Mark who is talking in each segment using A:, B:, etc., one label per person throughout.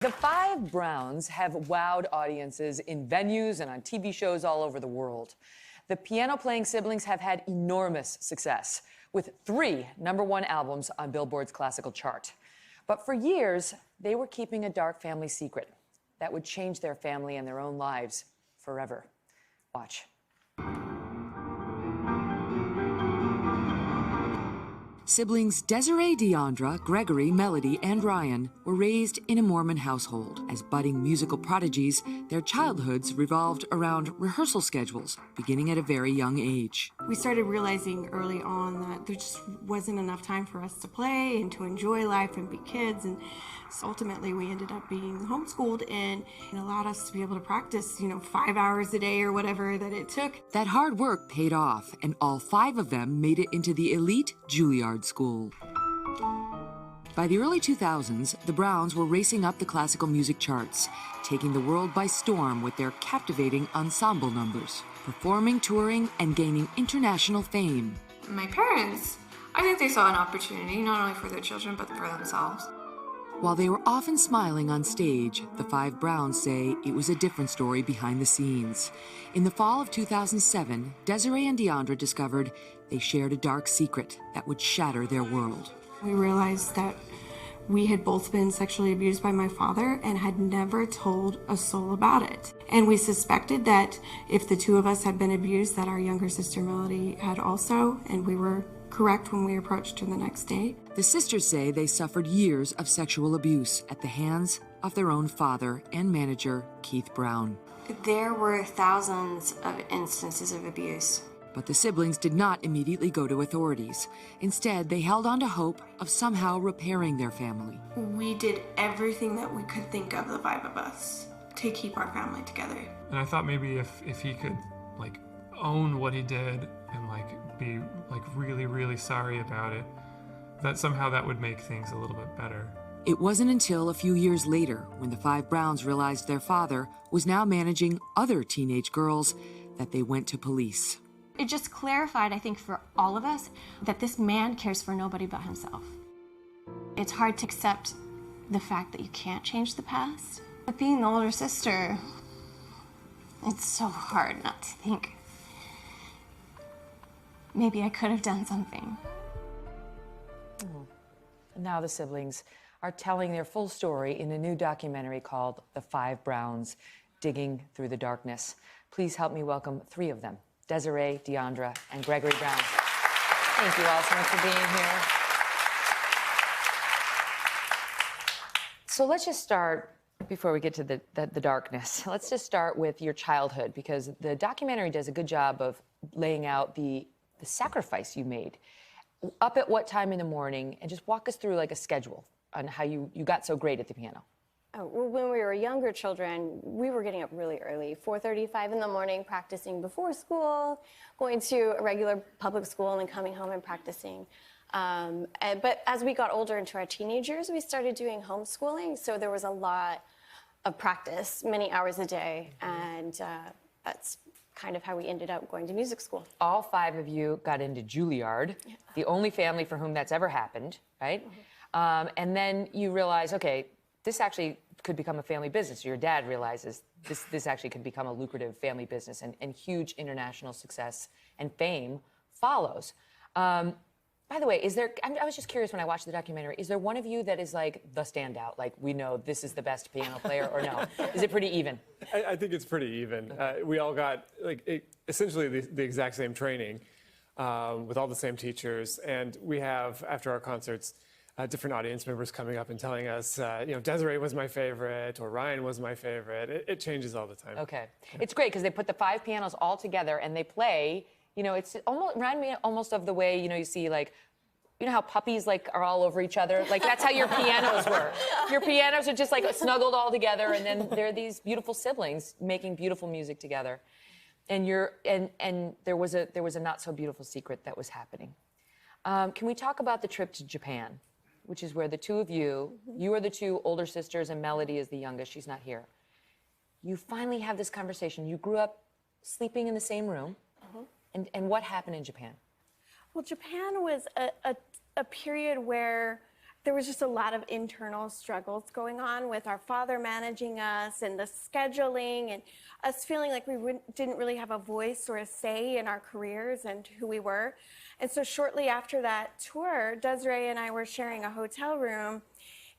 A: The Five Browns have wowed audiences in venues and on TV shows all over the world. The piano-playing siblings have had enormous success, with 3 #1 albums on Billboard's classical chart. But for years, they were keeping a dark family secret that would change their family and their own lives forever. Watch. Siblings Desirae, Deondra, Gregory, Melody, and Ryan were raised in a Mormon household. As budding musical prodigies, their childhoods revolved around rehearsal schedules, beginning at a very young age.
B: We started realizing early on that there just wasn't enough time for us to play and to enjoy life and be kids, and so ultimately we ended up being homeschooled, and it allowed us to be able to practice, 5 hours a day or whatever that it took.
A: That hard work paid off, and all 5 of them made it into the elite Juilliard School. By the early 2000s, the Browns were racing up the classical music charts, taking the world by storm with their captivating ensemble numbers, performing, touring, and gaining international fame.
C: My parents, I think they saw an opportunity, not only for their children, but for themselves.
A: While they were often smiling on stage, the Five Browns say it was a different story behind the scenes. In the fall of 2007, Desirae and Deondra discovered they shared a dark secret that would shatter their world.
B: We realized that we had both been sexually abused by my father and had never told a soul about it. And we suspected that if the 2 of us had been abused, that our younger sister Melody had also, and we were correct when we approached her the next day.
A: The sisters say they suffered years of sexual abuse at the hands of their own father and manager, Keith Brown.
C: There were thousands of instances of abuse.
A: But the siblings did not immediately go to authorities. Instead, they held on to hope of somehow repairing their family.
B: We did everything that we could think of, the 5 of us, to keep our family together.
D: And I thought maybe if he could, own what he did and, be, really, really sorry about it, that somehow that would make things a little bit better.
A: It wasn't until a few years later, when the Five Browns realized their father was now managing other teenage girls, that they went to police.
E: It just clarified, I think, for all of us, that this man cares for nobody but himself. It's hard to accept the fact that you can't change the past. But being the older sister, it's so hard not to think, maybe I could have done something.
A: Now the siblings are telling their full story in a new documentary called The Five Browns, Digging Through the Darkness. Please help me welcome 3 of them, Desirae, Deondra, and Gregory Brown. Thank you all so much for being here. So let's just start, before we get to the darkness, let's just start with your childhood, because the documentary does a good job of laying out the sacrifice you made. Up at what time in the morning, and just walk us through a schedule on how you got so great at the piano.
F: When we were younger children, we were getting up really early, 4:35 in the morning, practicing before school, going to a regular public school, and then coming home and practicing. But as we got older into our teenage years, we started doing homeschooling, so there was a lot of practice, many hours a day, and that's kind of how we ended up going to music school.
A: All 5 of you got into Juilliard, the only family for whom that's ever happened, right? And then you realize, okay, this actually could become a family business. Your dad realizes this actually could become a lucrative family business, and huge international success and fame follows. By the way, I was just curious when I watched the documentary, is there one of you that is the standout? We know this is the best piano player, or no? Is it pretty even?
G: I think it's pretty even. We all got essentially the exact same training with all the same teachers. And we have, after our concerts, different audience members coming up and telling us, Desirae was my favorite, or Ryan was my favorite. It changes all the time.
A: Okay. It's great because they put the 5 pianos all together and they play. It's almost remind me almost of the way, you see how puppies are all over each other? That's how your pianos were. Your pianos are just snuggled all together, and then they're these beautiful siblings making beautiful music together. And there was a not so beautiful secret that was happening. Can we talk about the trip to Japan, which is where the 2 of you are the 2 older sisters, and Melody is the youngest. She's not here. You finally have this conversation. You grew up sleeping in the same room. And what happened in Japan?
F: Well, Japan was a period where there was just a lot of internal struggles going on with our father managing us and the scheduling and us feeling like we didn't really have a voice or a say in our careers and who we were. And so shortly after that tour, Desirae and I were sharing a hotel room,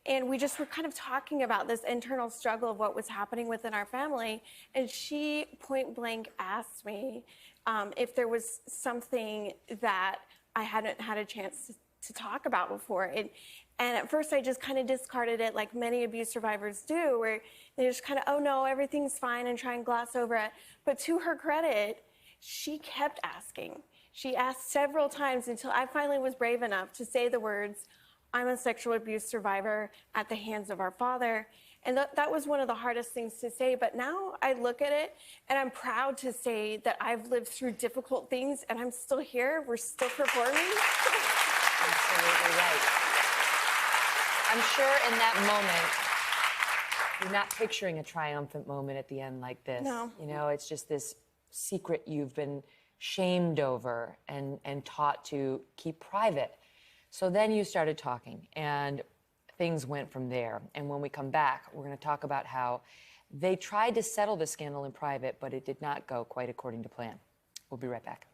F: and we just were kind of talking about this internal struggle of what was happening within our family. And she point blank asked me if there was something that I hadn't had a chance to talk about before. And at first I just kind of discarded it like many abuse survivors do, where they just kind of, oh no, everything's fine, and try and gloss over it. But to her credit, she kept asking. She asked several times until I finally was brave enough to say the words, I'm a sexual abuse survivor at the hands of our father. And that was one of the hardest things to say. But now I look at it and I'm proud to say that I've lived through difficult things and I'm still here. We're still performing.
A: Absolutely right. I'm sure in that moment, you're not picturing a triumphant moment at the end like this.
F: No.
A: You know, it's just this secret you've been shamed over and taught to keep private. So then you started talking, and things went from there. And when we come back, we're going to talk about how they tried to settle the scandal in private, but it did not go quite according to plan. We'll be right back.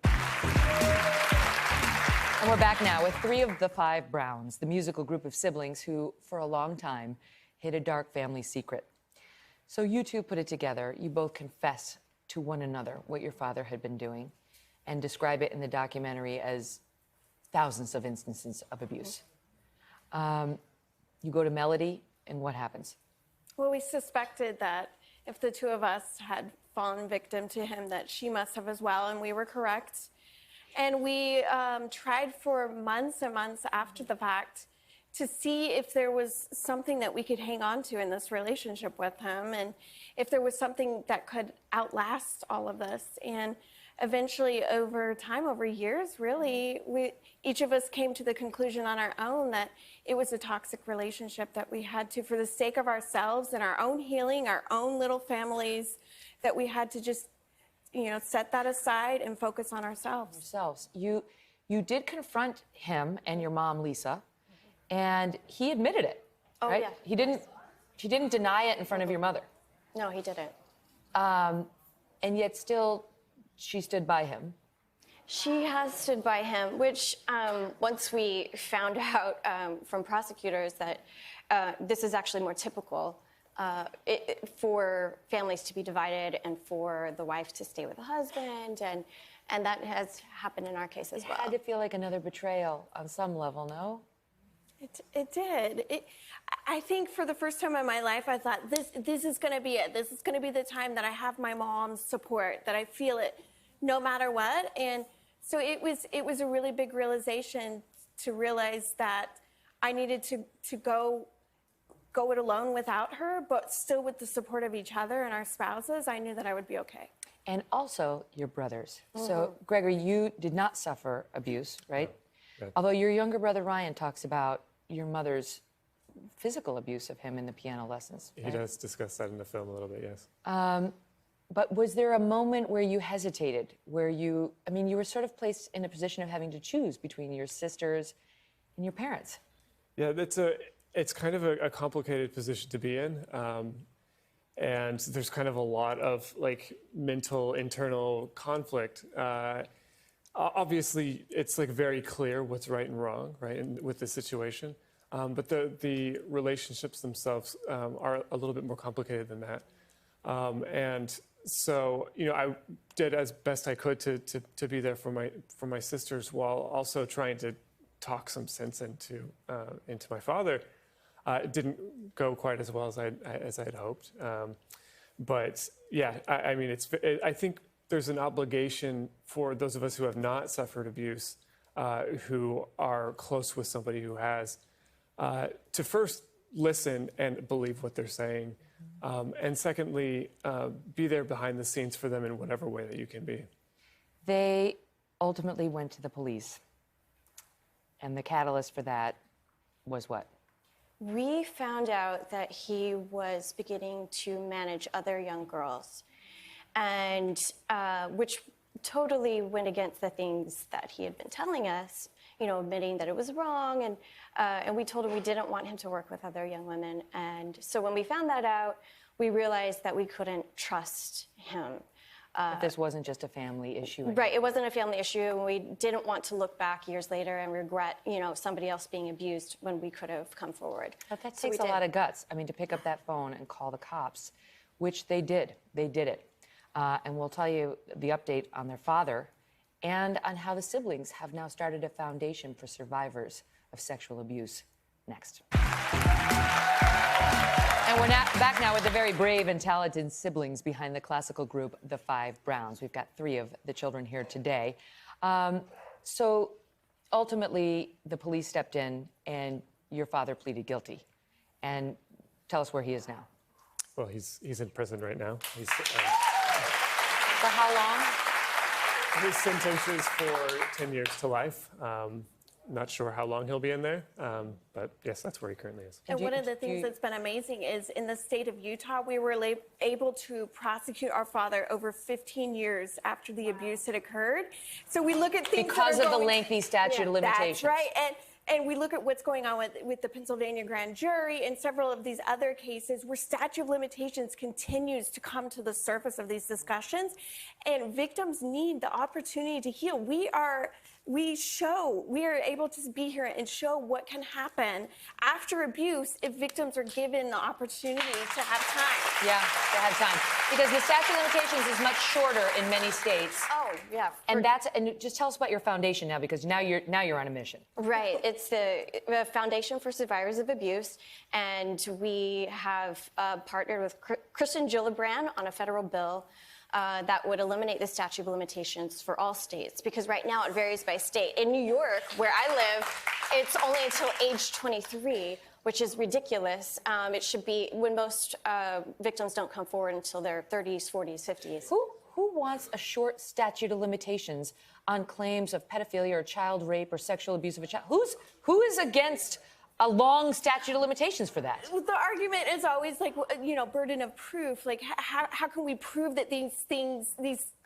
A: And we're back now with 3 of the 5 Browns, the musical group of siblings who, for a long time, hid a dark family secret. So you two put it together. You both confess to one another what your father had been doing and describe it in the documentary as thousands of instances of abuse. You go to Melody, and what happens?
F: Well, we suspected that if the 2 of us had fallen victim to him, that she must have as well, and we were correct. And we tried for months and months after the fact to see if there was something that we could hang on to in this relationship with him, and if there was something that could outlast all of this. And eventually, over time, over years, really, each of us came to the conclusion on our own that it was a toxic relationship that we had to, for the sake of ourselves and our own healing, our own little families, that we had to just, set that aside and focus on ourselves.
A: You did confront him and your mom, Lisa, and he admitted it, right?
F: Yeah.
A: She didn't deny it in front of your mother.
F: No, he didn't.
A: And yet still, she stood by him.
H: She has stood by him, which once we found out from prosecutors that this is actually more typical for families to be divided and for the wife to stay with the husband, and that has happened in our case as well.
A: It had to feel like another betrayal on some level, no?
F: It did. I think for the first time in my life, I thought, this is going to be it. This is going to be the time that I have my mom's support, that I feel it no matter what. And so it was a really big realization to realize that I needed to go it alone without her, but still with the support of each other and our spouses. I knew that I would be okay.
A: And also your brothers. So, Gregory, you did not suffer abuse, right?
G: No. Right.
A: Although your younger brother Ryan talks about your mother's physical abuse of him in the piano lessons.
G: He
A: right?
G: does discuss that in the film a little bit, yes.
A: But was there a moment where you hesitated, where you were sort of placed in a position of having to choose between your sisters and your parents?
G: Yeah, it's kind of a complicated position to be in. And there's kind of a lot of mental internal conflict. Obviously, it's very clear what's right and wrong, right, with the situation. But the relationships themselves are a little bit more complicated than that. And so, I did as best I could to be there for my sisters, while also trying to talk some sense into my father. It didn't go quite as well as I had hoped. But yeah, I think there's an obligation for those of us who have not suffered abuse, who are close with somebody who has, to first listen and believe what they're saying. And secondly, be there behind the scenes for them in whatever way that you can be.
A: They ultimately went to the police. And the catalyst for that was what?
H: We found out that he was beginning to manage other young girls, and which totally went against the things that he had been telling us. admitting that it was wrong. And we told him we didn't want him to work with other young women. And so when we found that out, we realized that we couldn't trust him.
A: But this wasn't just a family issue.
H: Right, it wasn't a family issue, and we didn't want to look back years later and regret, somebody else being abused when we could have come forward.
A: But that
H: So
A: takes
H: we
A: a
H: did.
A: lot of guts. I mean, to pick up that phone and call the cops, which they did. They did it. And we'll tell you the update on their father and on how the siblings have now started a foundation for survivors of sexual abuse. Next. And we're back now with the very brave and talented siblings behind the classical group, the Five Browns. We've got 3 of the children here today. So ultimately, the police stepped in and your father pleaded guilty. And tell us where he is now.
G: Well, he's in prison right now.
A: For how long?
G: His sentence is for 10 years to life. Not sure how long he'll be in there, but yes, that's where he currently is.
I: And one of the things that's been amazing is in the state of Utah, we were able to prosecute our father over 15 years after the abuse had occurred. So we look at things
A: Because of the lengthy statute of limitations.
I: That's right. And we look at what's going on with the Pennsylvania grand jury and several of these other cases where statute of limitations continues to come to the surface of these discussions. And victims need the opportunity to heal. We are able to be here and show what can happen after abuse if victims are given the opportunity to have time.
A: Yeah, to have time. Because the statute of limitations is much shorter in many states.
H: Oh, yeah.
A: And just tell us about your foundation now, because now you're on a mission.
H: Right. It's the Foundation for Survivors of Abuse, and we have partnered with Kristen Gillibrand on a federal bill that would eliminate the statute of limitations for all states, because right now it varies by state. In New York, where I live, it's only until age 23, which is ridiculous. It should be when most victims don't come forward until their 30s, 40s, 50s.
A: Who wants a short statute of limitations on claims of pedophilia or child rape or sexual abuse of a child? Who is against a long statute of limitations for that?
I: The argument is always like, burden of proof. Like, how can we prove that these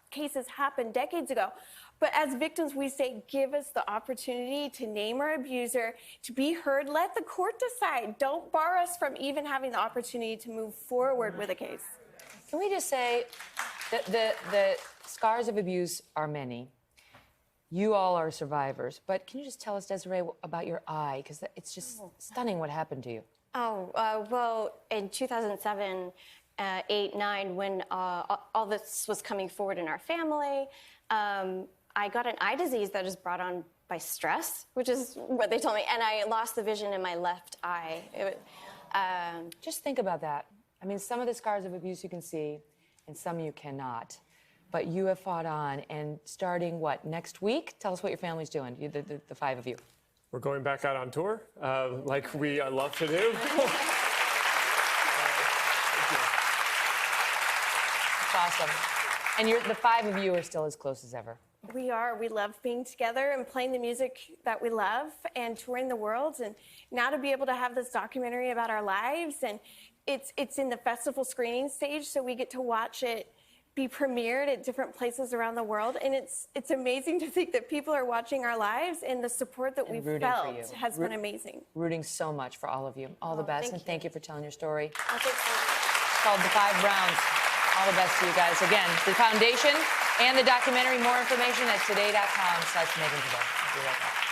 I: cases happened decades ago? But as victims, we say, give us the opportunity to name our abuser, to be heard. Let the court decide. Don't bar us from even having the opportunity to move forward with a case.
A: Can we just say that the scars of abuse are many? You all are survivors, but can you just tell us, Desirae, about your eye? Because it's just stunning what happened to you.
H: Well, in 2007, 8, 9, when all this was coming forward in our family, I got an eye disease that is brought on by stress, which is what they told me, and I lost the vision in my left eye.
A: Just think about that. I mean, some of the scars of abuse you can see, and some you cannot. But you have fought on, and starting, next week? Tell us what your family's doing, the 5 of you.
G: We're going back out on tour, like we love to do.
A: It's awesome. And the 5 of you are still as close as ever.
I: We are. We love being together and playing the music that we love and touring the world. And now to be able to have this documentary about our lives, and it's in the festival screening stage, so we get to watch it be premiered at different places around the world. And it's amazing to think that people are watching our lives, and the support that we've felt has been amazing.
A: Rooting so much for all of you. All the best, and thank you for telling your story.
H: Oh, thanks.
A: It's called The 5 Browns. All the best to you guys. Again, the foundation and the documentary, more information at today.com/Megyn Today. Be right back.